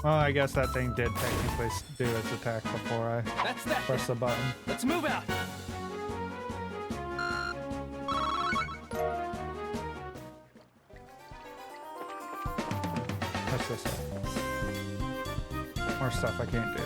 Well, I guess that thing did technically do its attack before I press the button. Let's move out. What's this stuff? More stuff I can't do.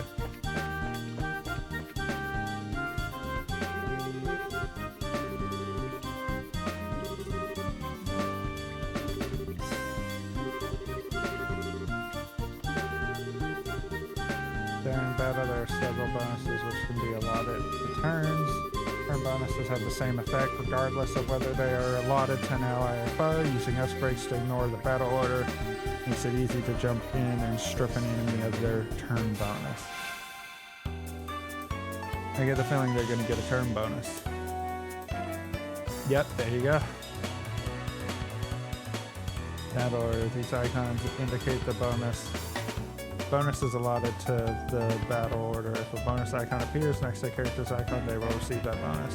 During battle, there are several bonuses which can be allotted to turns. Turn bonuses have the same effect regardless of whether they are allotted to an ally or foe. Using upgrades to ignore the battle order makes it easy to jump in and strip an enemy of their turn bonus. I get the feeling they're going to get a turn bonus. Yep, there you go. Battle order. These icons indicate the bonus. Bonus is allotted to the battle order. If a bonus icon appears next to a character's icon, they will receive that bonus.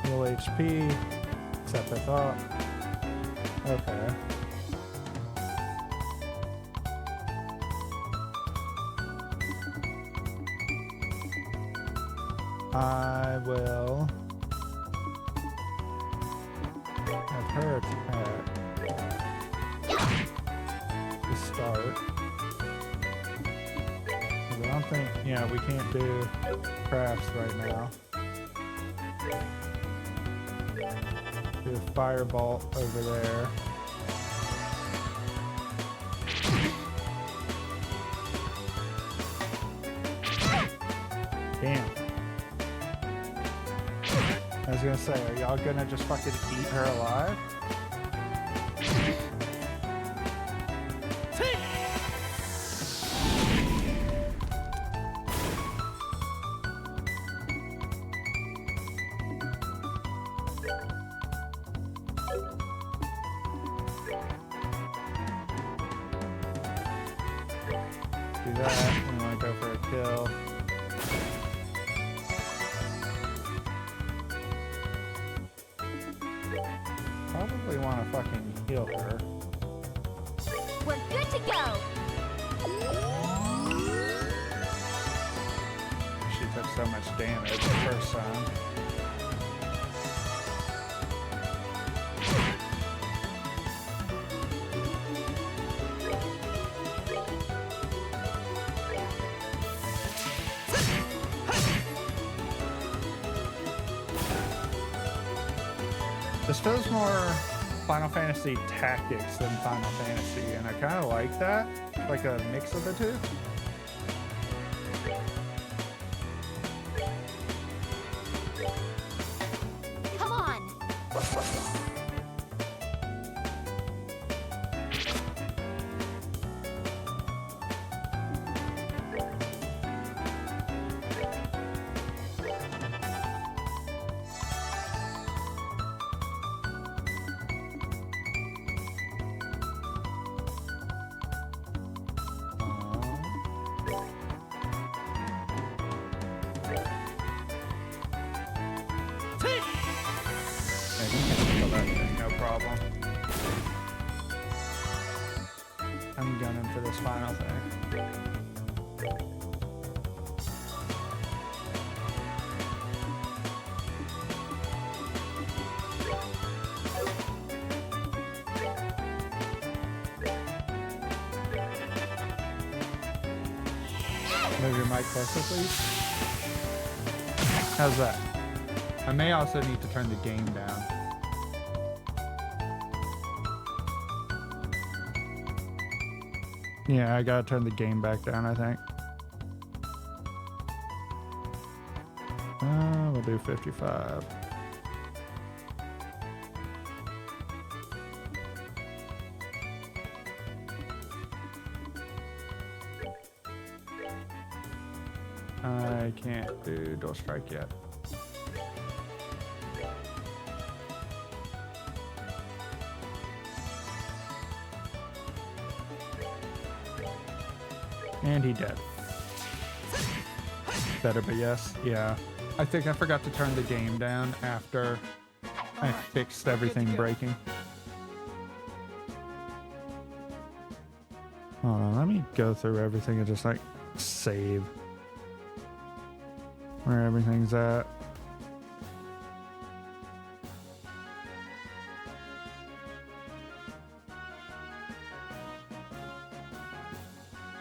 Heal HP. Except I thought. Okay. I will have her attack to start. I don't think, yeah, we can't do crafts right now. Do a firebolt over there. Damn. I was gonna say, are y'all gonna just fucking eat her alive? Do that. We wanna go for a kill. Probably want to fucking heal her. We're good to go. She took so much damage the first time. This feels more Final Fantasy Tactics than Final Fantasy, and I kind of like that. Like a mix of the two. Come on. I'm gunning for this final thing. Move your mic closer, please. How's that? I may also need to turn the game down. Yeah, I gotta turn the game back down, I think. We'll do 55. I can't do Dual Strike yet. And he dead. Better be yes. Yeah. I think I forgot to turn the game down after I fixed everything breaking. Hold on, let me go through everything and just like save where everything's at.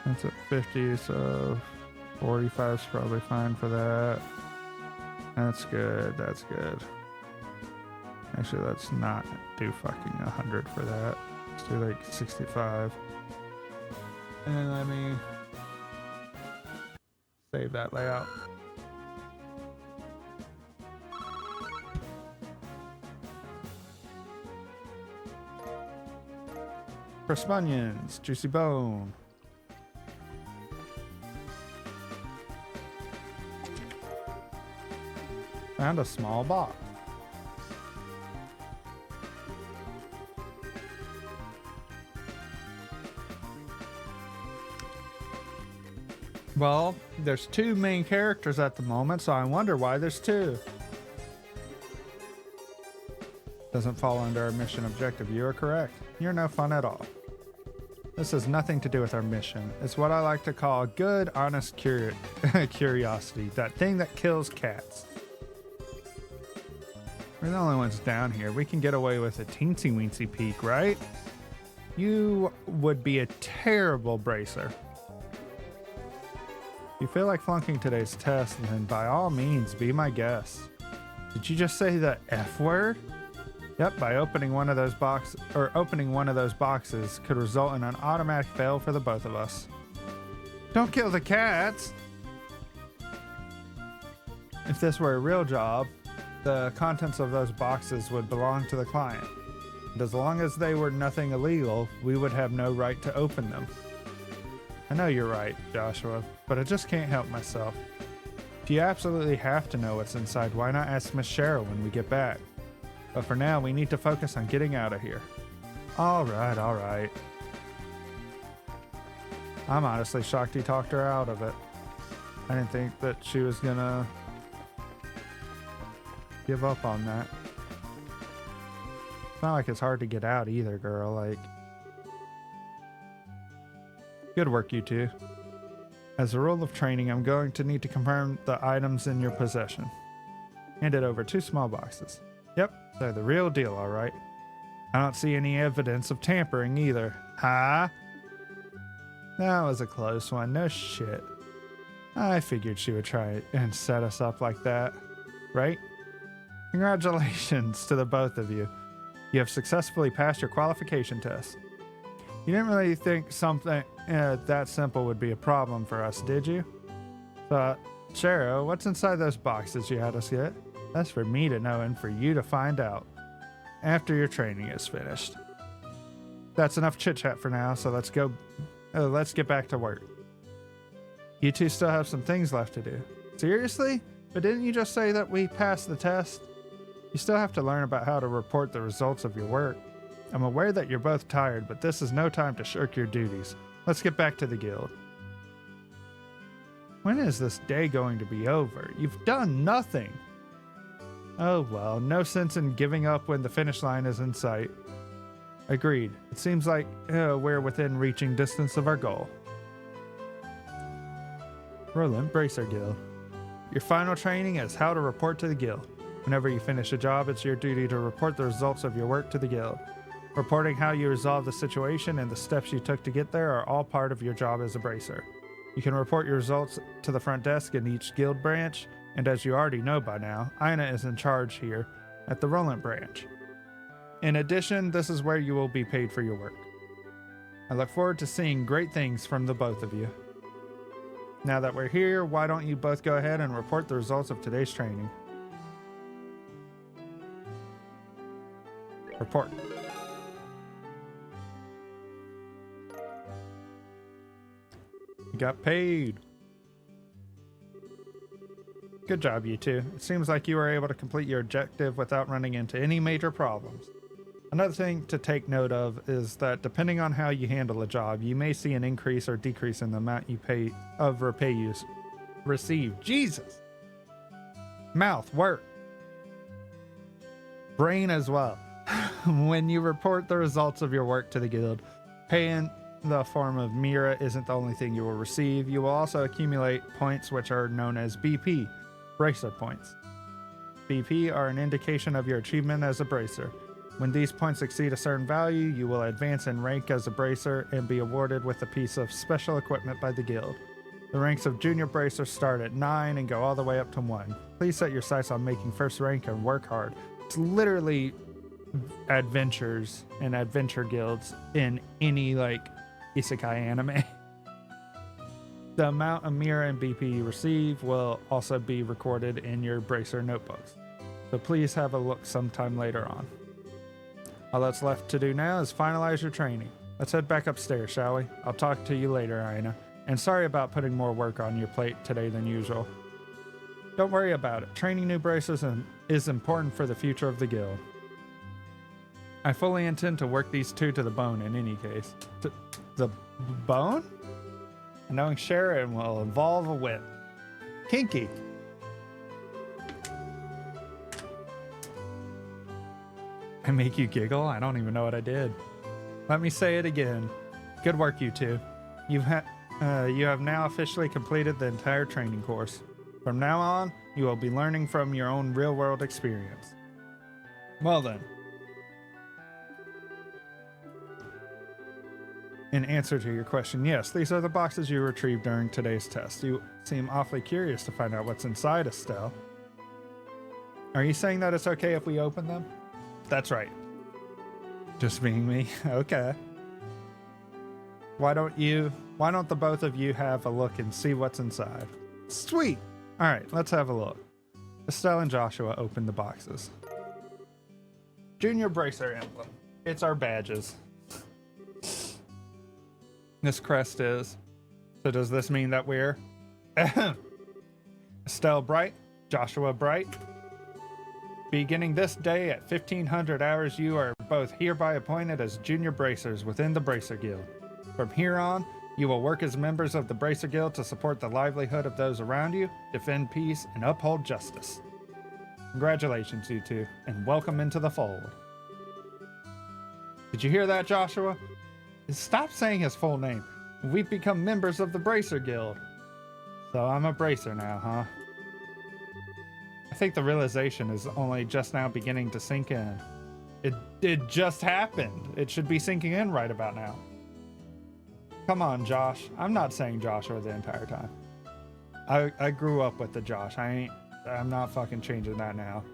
That's at 50, so 45 is probably fine for that. That's good, that's good. Actually, let's not do fucking 100 for that. Let's do like 65. And then let me save that layout. Crisp onions, juicy bone. Found a small box. Well, there's two main characters at the moment, so I wonder why there's two. Doesn't fall under our mission objective. You are correct. You're no fun at all. This has nothing to do with our mission. It's what I like to call good, honest curiosity. That thing that kills cats. We're the only ones down here. We can get away with a teensy-weensy peek, right? You would be a terrible bracer. If you feel like flunking today's test, then by all means, be my guest. Did you just say the F word? Yep, by opening one of those boxes could result in an automatic fail for the both of us. Don't kill the cats! If this were a real job, the contents of those boxes would belong to the client. And as long as they were nothing illegal, we would have no right to open them. I know you're right, Joshua, but I just can't help myself. If you absolutely have to know what's inside, why not ask Miss Cheryl when we get back? But for now, we need to focus on getting out of here. All right. I'm honestly shocked he talked her out of it. I didn't think that she was gonna give up on that. It's not like it's hard to get out either, girl. Like, good work, you two. As a rule of training, I'm going to need to confirm the items in your possession. Hand it over 2 small boxes. Yep, they're the real deal, all right. I don't see any evidence of tampering either. Huh? That was a close one, no shit. I figured she would try and set us up like that, right? Congratulations to the both of you. You have successfully passed your qualification test. You didn't really think something that simple would be a problem for us, did you? Cheryl, what's inside those boxes you had us get? That's for me to know and for you to find out after your training is finished. That's enough chit-chat for now, so let's get back to work. You two still have some things left to do. Seriously? But didn't you just say that we passed the test? You still have to learn about how to report the results of your work. I'm aware that you're both tired, but this is no time to shirk your duties. Let's get back to the guild. When is this day going to be over? You've done nothing. Oh well, no sense in giving up when the finish line is in sight. Agreed. It seems like we're within reaching distance of our goal. Roland, brace our guild. Your final training is how to report to the guild. Whenever you finish a job, it's your duty to report the results of your work to the guild. Reporting how you resolved the situation and the steps you took to get there are all part of your job as a bracer. You can report your results to the front desk in each guild branch, and as you already know by now, Ina is in charge here at the Roland branch. In addition, this is where you will be paid for your work. I look forward to seeing great things from the both of you. Now that we're here, why don't you both go ahead and report the results of today's training? Report. You got paid. Good job, you two. It seems like you were able to complete your objective without running into any major problems. Another thing to take note of is that depending on how you handle a job, you may see an increase or decrease in the amount you pay of repay you receive. Jesus! Mouth, work. Brain as well. When you report the results of your work to the guild, pay the form of Mira isn't the only thing you will receive. You will also accumulate points which are known as BP, Bracer Points. BP are an indication of your achievement as a Bracer. When these points exceed a certain value, you will advance in rank as a Bracer and be awarded with a piece of special equipment by the guild. The ranks of Junior Bracers start at 9 and go all the way up to 1. Please set your sights on making first rank and work hard. It's literally adventures and adventure guilds in any isekai anime. The amount of Mira and BP you receive will also be recorded in your Bracer notebooks, so please have a look sometime later on. All that's left to do now is finalize your training. Let's head back upstairs, shall we? I'll talk to you later, Aina. And sorry about putting more work on your plate today than usual. Don't worry about it. Training new bracers is important for the future of the guild. I fully intend to work these two to the bone in any case. The bone? Knowing Sharon will involve a whip. Kinky. I make you giggle? I don't even know what I did. Let me say it again. Good work, you two. You have now officially completed the entire training course. From now on, you will be learning from your own real-world experience. Well then. In answer to your question, yes, these are the boxes you retrieved during today's test. You seem awfully curious to find out what's inside, Estelle. Are you saying that it's okay if we open them? That's right. Just being me? Okay. Why don't the both of you have a look and see what's inside? Sweet! Alright, let's have a look. Estelle and Joshua open the boxes. Junior Bracer emblem. It's our badges. This crest is. So does this mean that we're Estelle Bright, Joshua Bright? Beginning this day at 1500 hours, you are both hereby appointed as junior bracers within the Bracer Guild. From here on, you will work as members of the Bracer Guild to support the livelihood of those around you, defend peace, and uphold justice. Congratulations, you two, and welcome into the fold. Did you hear that, Joshua? Stop saying his full name. We've become members of the Bracer Guild. So I'm a Bracer now, huh? I think the realization is only just now beginning to sink in. It just happened. It should be sinking in right about now. Come on, Josh. I'm not saying Joshua the entire time. I grew up with the Josh. I'm not fucking changing that now.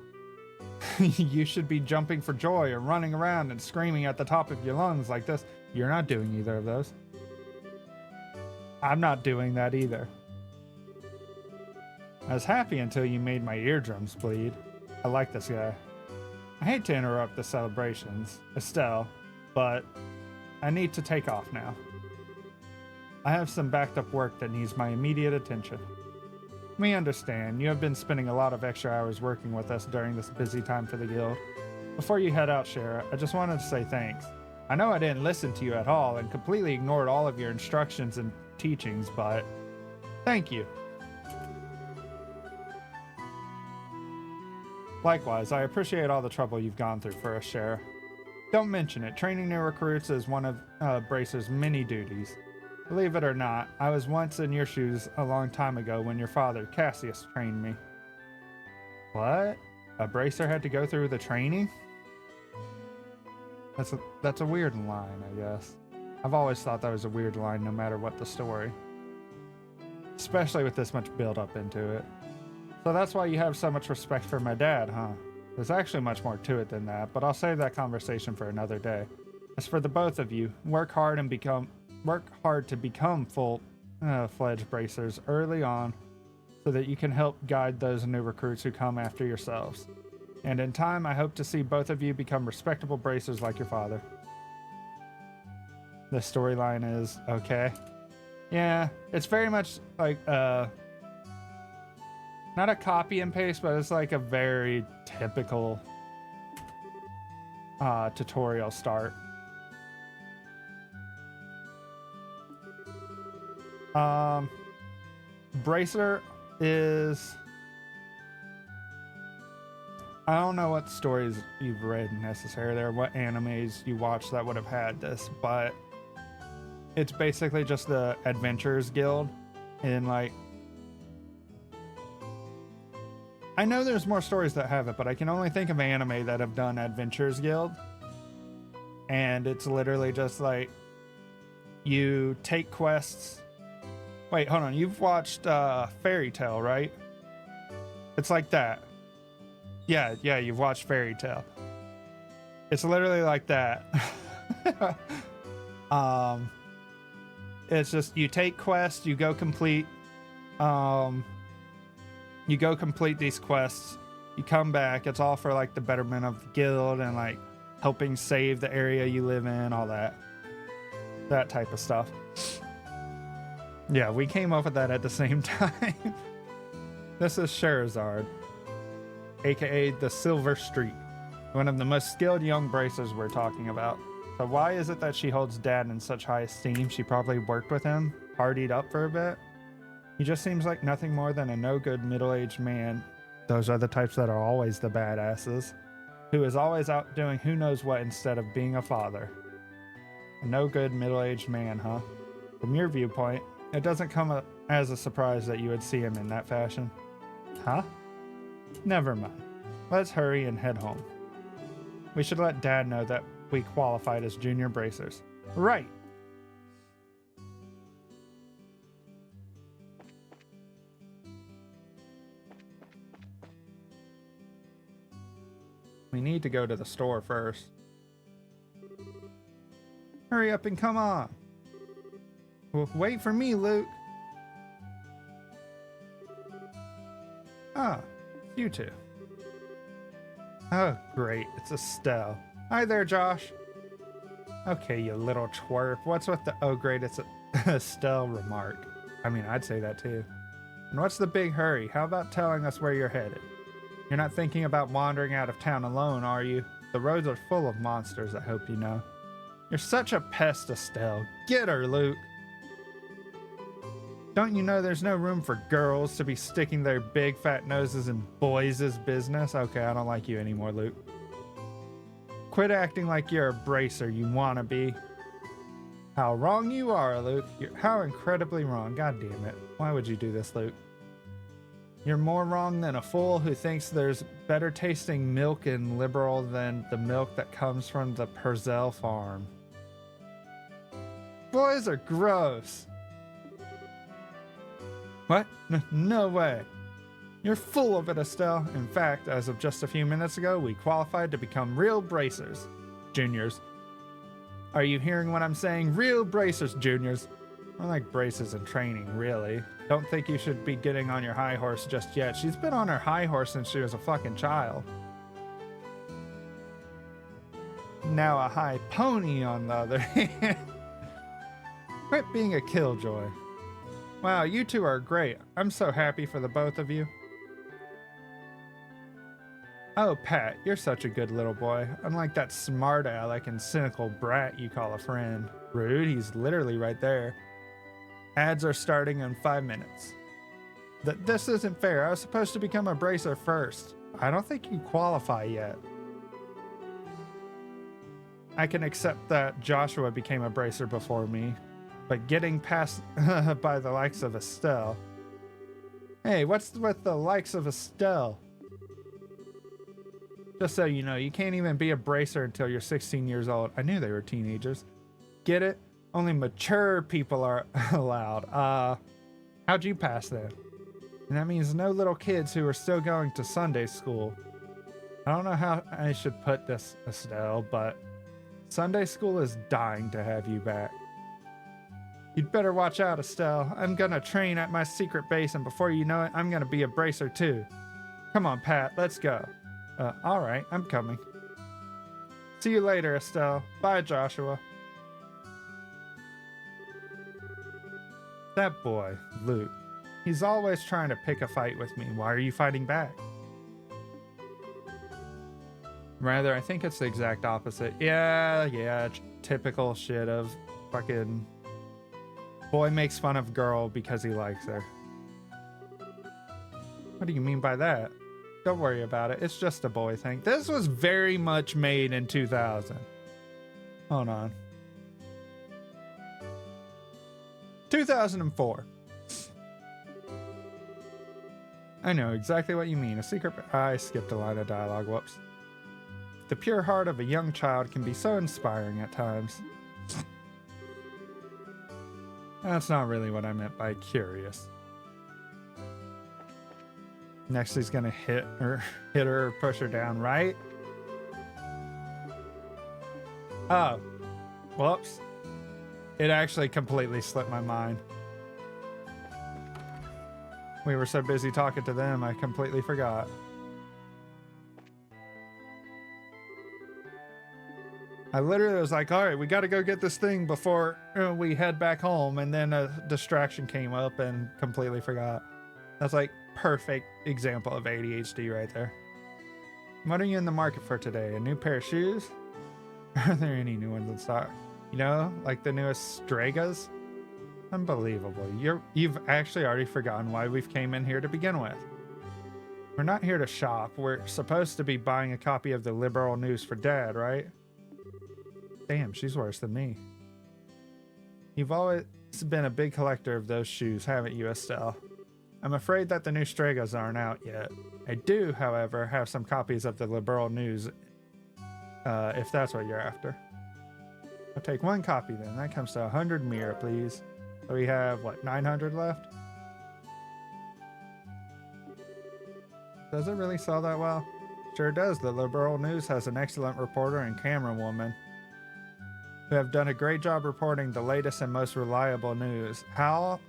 You should be jumping for joy or running around and screaming at the top of your lungs like this. You're not doing either of those. I'm not doing that either. I was happy until you made my eardrums bleed. I like this guy. I hate to interrupt the celebrations, Estelle, but I need to take off now. I have some backed up work that needs my immediate attention. We understand. You have been spending a lot of extra hours working with us during this busy time for the guild. Before you head out, Shara, I just wanted to say thanks. I know I didn't listen to you at all and completely ignored all of your instructions and teachings, but thank you. Likewise, I appreciate all the trouble you've gone through for us, Shara. Don't mention it. Training new recruits is one of Bracer's many duties. Believe it or not, I was once in your shoes a long time ago when your father, Cassius, trained me. What? A Bracer had to go through the training? That's a weird line, I guess. I've always thought that was a weird line no matter what the story. Especially with this much build up into it. So that's why you have so much respect for my dad, huh? There's actually much more to it than that, but I'll save that conversation for another day. As for the both of you, work hard to become full-fledged bracers early on so that you can help guide those new recruits who come after yourselves. And in time, I hope to see both of you become respectable bracers like your father. The storyline is okay. Yeah, it's very much like, not a copy and paste, but it's like a very typical tutorial start. Bracer is... I don't know what stories you've read necessarily or what animes you watched that would have had this, but It's basically just the Adventurers Guild. And like, I know there's more stories that have it, but I can only think of anime that have done Adventurers Guild. And it's literally just like, you take quests. Wait, hold on. You've watched Fairy Tail, right? It's like that. Yeah, you've watched Fairy Tail. It's literally like that. It's just you take quests, you go complete these quests, you come back, it's all for like the betterment of the guild and like helping save the area you live in, all that type of stuff. Yeah, we came up with that at the same time. This is Sherazard, aka the Silver Streak, one of the most skilled young bracers we're talking about. So why is it that she holds Dad in such high esteem? She probably worked with him, partied up for a bit. He just seems like nothing more than a no-good middle-aged man. Those are the types that are always the badasses, who is always out doing who knows what instead of being a father. A no-good middle-aged man, huh? From your viewpoint, it doesn't come as a surprise that you would see him in that fashion. Huh? Never mind. Let's hurry and head home. We should let Dad know that we qualified as junior bracers. Right. We need to go to the store first. Hurry up and come on. Well, wait for me, Luke. Ah, you two. Oh, great. It's Estelle. Hi there, Josh. Okay, you little twerp. What's with the oh, great, it's Estelle remark? I mean, I'd say that too. And what's the big hurry? How about telling us where you're headed? You're not thinking about wandering out of town alone, are you? The roads are full of monsters, I hope you know. You're such a pest, Estelle. Get her, Luke. Don't you know there's no room for girls to be sticking their big fat noses in boys' business? Okay, I don't like you anymore, Luke. Quit acting like you're a bracer, you wanna be. How wrong you are, Luke. How incredibly wrong. God damn it. Why would you do this, Luke? You're more wrong than a fool who thinks there's better tasting milk in Liberal than the milk that comes from the Purcell farm. Boys are gross. What? No way. You're full of it, Estelle. In fact, as of just a few minutes ago, we qualified to become real bracers. Juniors. Are you hearing what I'm saying? Real bracers, juniors. I like braces in training, really. Don't think you should be getting on your high horse just yet. She's been on her high horse since she was a fucking child. Now a high pony, on the other hand. Quit being a killjoy. Wow, you two are great. I'm so happy for the both of you. Oh, Pat, you're such a good little boy. Unlike that smart aleck and cynical brat you call a friend. Rude, he's literally right there. Ads are starting in 5 minutes. This isn't fair. I was supposed to become a bracer first. I don't think you qualify yet. I can accept that Joshua became a bracer before me, but getting passed by the likes of Estelle. Hey, what's with the likes of Estelle? Just so you know, you can't even be a bracer until you're 16 years old. I knew they were teenagers. Get it? Only mature people are allowed. How'd you pass then? And that means no little kids who are still going to Sunday school. I don't know how I should put this, Estelle, but Sunday school is dying to have you back. You'd better watch out, Estelle. I'm gonna train at my secret base, and before you know it, I'm gonna be a bracer too. Come on, Pat, let's go. All right, I'm coming. See you later, Estelle. Bye, Joshua. That boy, Luke. He's always trying to pick a fight with me. Why are you fighting back? Rather, I think it's the exact opposite. Yeah, typical shit of fucking boy makes fun of girl because he likes her. What do you mean by that? Don't worry about it. It's just a boy thing. This was very much made in 2000. Hold on. 2004. I know exactly what you mean. A secret. I skipped a line of dialogue. Whoops. The pure heart of a young child can be so inspiring at times. That's not really what I meant by curious. Next, he's gonna hit her or push her down, right? Oh, whoops. It actually completely slipped my mind. We were so busy talking to them, I completely forgot. I literally was like, all right, we got to go get this thing before we head back home. And then a distraction came up and completely forgot. That's like perfect example of ADHD right there. What are you in the market for today? A new pair of shoes? Are there any new ones in stock? You know, like the newest Stregas? Unbelievable. You've actually already forgotten why we've came in here to begin with. We're not here to shop. We're supposed to be buying a copy of the liberal news for Dad, right? Damn, she's worse than me. You've always been a big collector of those shoes, haven't you, Estelle? I'm afraid that the new Stregas aren't out yet. I do, however, have some copies of the liberal news, if that's what you're after. I'll take one copy then. That comes to 100 mira, please. So we have, what, 900 left? Does it really sell that well? Sure does. The Liberal News has an excellent reporter and camerawoman who have done a great job reporting the latest and most reliable news. How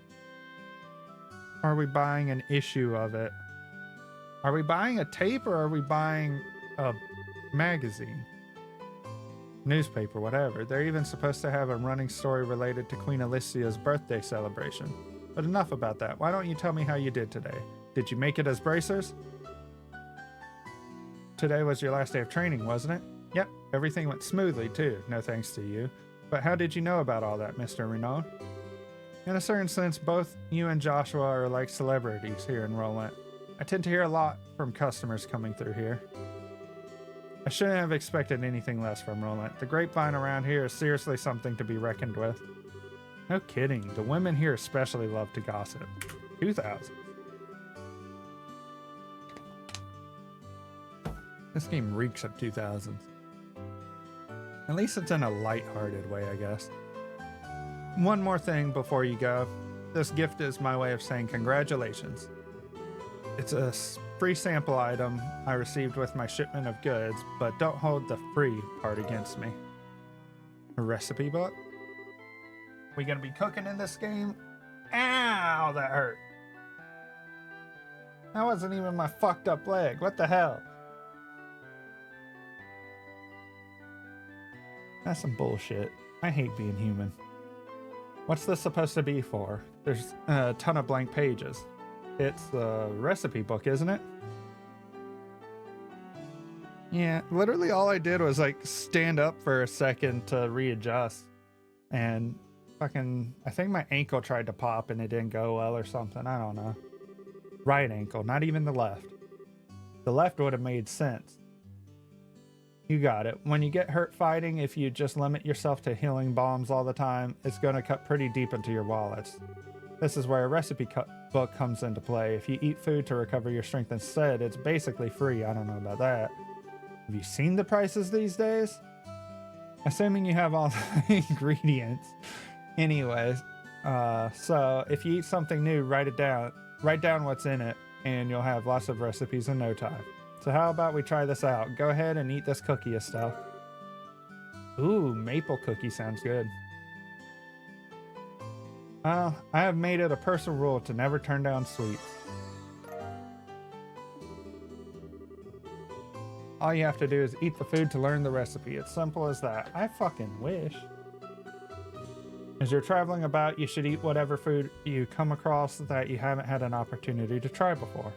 are we buying an issue of it? Are we buying a tape or are we buying a magazine? Newspaper, whatever. They're even supposed to have a running story related to Queen Alicia's birthday celebration. But enough about that. Why don't you tell me how you did today? Did you make it as bracers? Today was your last day of training, wasn't it? Yep, everything went smoothly too, no thanks to you. But how did you know about all that, Mr. Renaud? In a certain sense, both you and Joshua are like celebrities here in Roland. I tend to hear a lot from customers coming through here. I shouldn't have expected anything less from Roland. The grapevine around here is seriously something to be reckoned with. No kidding, the women here especially love to gossip. 2000. This game reeks of 2000s. At least it's in a light-hearted way, I guess. One more thing before you go. This gift is my way of saying congratulations. It's a free sample item I received with my shipment of goods, but don't hold the free part against me. A recipe book? We gonna be cooking in this game? Ow, that hurt. That wasn't even my fucked up leg. What the hell? That's some bullshit. I hate being human. What's this supposed to be for? There's a ton of blank pages. It's the recipe book, isn't it? Yeah, literally all I did was like stand up for a second to readjust. And fucking, I think my ankle tried to pop and it didn't go well or something. I don't know. Right ankle, not even the left. The left would have made sense. You got it. When you get hurt fighting, if you just limit yourself to healing bombs all the time, it's going to cut pretty deep into your wallets. This is where a recipe book comes into play. If you eat food to recover your strength instead, it's basically free. I don't know about that. Have you seen the prices these days? Assuming you have all the ingredients. Anyways, so if you eat something new, write it down. Write down what's in it, and you'll have lots of recipes in no time. So how about we try this out? Go ahead and eat this cookie, Estelle. Ooh, maple cookie sounds good. Well, I have made it a personal rule to never turn down sweets. All you have to do is eat the food to learn the recipe. It's simple as that. I fucking wish. As you're traveling about, you should eat whatever food you come across that you haven't had an opportunity to try before.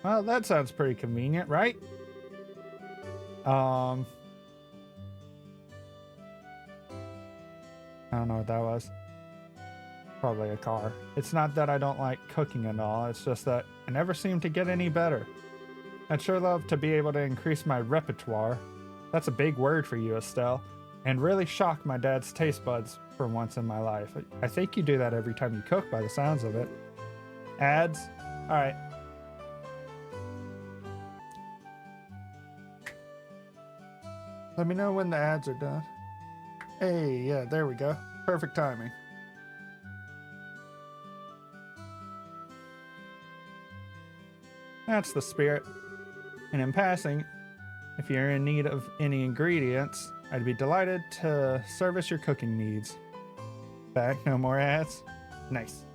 Well, that sounds pretty convenient, right? I don't know what that was. Probably a car. It's not that I don't like cooking and all, it's just that I never seem to get any better. I'd sure love to be able to increase my repertoire. That's a big word for you, Estelle. and really shock my dad's taste buds for once in my life. I think you do that every time you cook by the sounds of it. Ads? All right. Let me know when the ads are done. Hey, yeah, there we go. Perfect timing. That's the spirit. And in passing, if you're in need of any ingredients, I'd be delighted to service your cooking needs. Back, no more ads? Nice.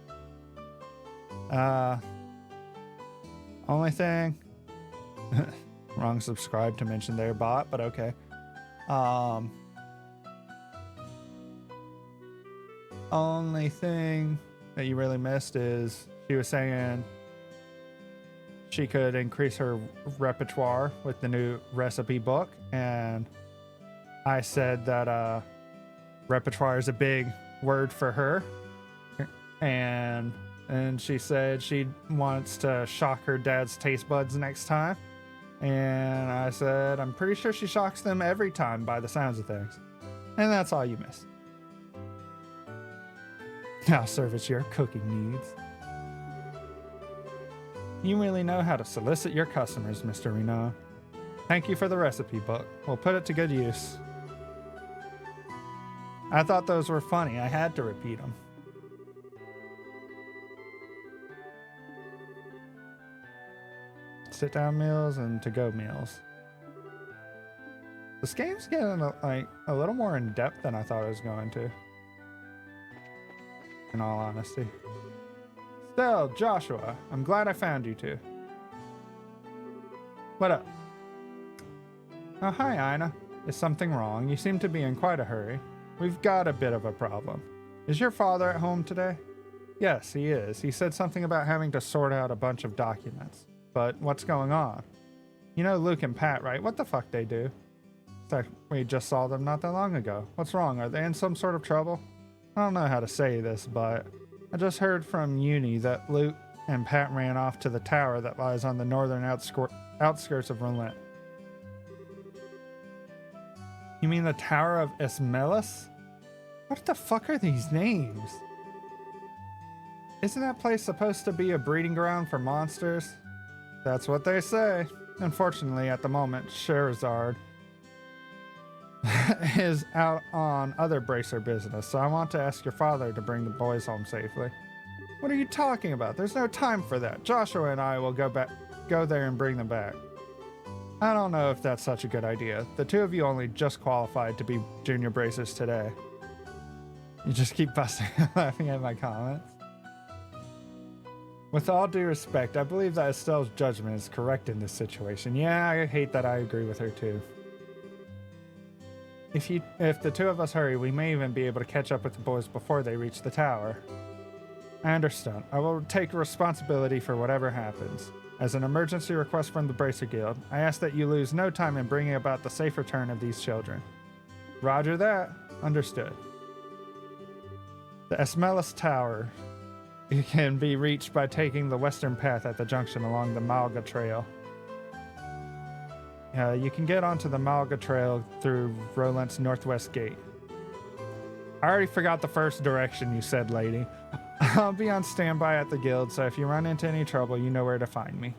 Only thing... Wrong subscribe to mention their bot, but okay. Only thing that you really missed is she was saying she could increase her repertoire with the new recipe book, and I said that repertoire is a big word for her, and she said she wants to shock her dad's taste buds next time, and I said I'm pretty sure she shocks them every time by the sounds of things, and that's all you missed. I'll service your cooking needs. You really know how to solicit your customers, Mr. Reno. Thank you for the recipe book. We'll put it to good use. I thought those were funny. I had to repeat them. Sit-down meals and to-go meals. This game's getting a little more in-depth than I thought it was going to. In all honesty. Still, Joshua, I'm glad I found you two. What up? Oh, hi, Ina. Is something wrong? You seem to be in quite a hurry. We've got a bit of a problem. Is your father at home today? Yes, he is. He said something about having to sort out a bunch of documents. But what's going on? You know Luke and Pat, right? What the fuck they do? It's like we just saw them not that long ago. What's wrong? Are they in some sort of trouble? I don't know how to say this, but I just heard from Uni that Luke and Pat ran off to the tower that lies on the northern outskirts of Roulette. You mean the Tower of Esmelis? What the fuck are these names? Isn't that place supposed to be a breeding ground for monsters? That's what they say. Unfortunately, at the moment, Scheherazade is out on other bracer business, so I want to ask your father to bring the boys home safely. What are you talking about? There's no time for that. Joshua and I will go there and bring them back. I don't know if that's such a good idea. The two of you only just qualified to be junior bracers today. You just keep busting laughing at my comments. With all due respect, I believe that Estelle's judgment is correct in this situation. Yeah, I hate that I agree with her too. If the two of us hurry, we may even be able to catch up with the boys before they reach the tower. I understand. I will take responsibility for whatever happens. As an emergency request from the Bracer Guild, I ask that you lose no time in bringing about the safe return of these children. Roger that. Understood. The Esmelis Tower can be reached by taking the western path at the junction along the Malga Trail. You can get onto the Malga Trail through Roland's northwest gate. I already forgot the first direction you said, lady. I'll be on standby at the guild, so if you run into any trouble, you know where to find me.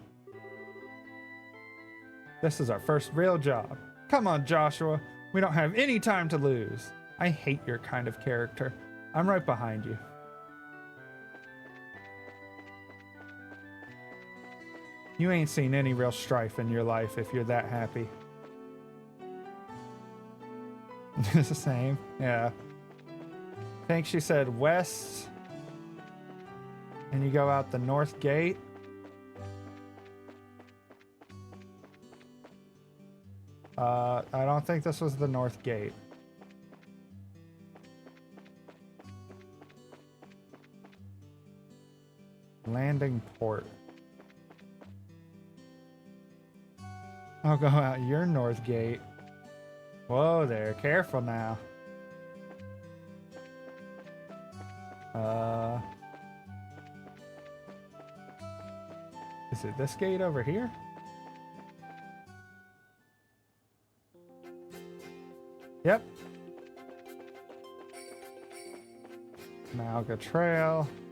This is our first real job. Come on, Joshua. We don't have any time to lose. I hate your kind of character. I'm right behind you. You ain't seen any real strife in your life if you're that happy. It's the same. Yeah. I think she said west. And you go out the north gate. I don't think this was the north gate. Landing port. I'll go out your north gate. Whoa there, careful now. Is it this gate over here? Yep. Malga Trail.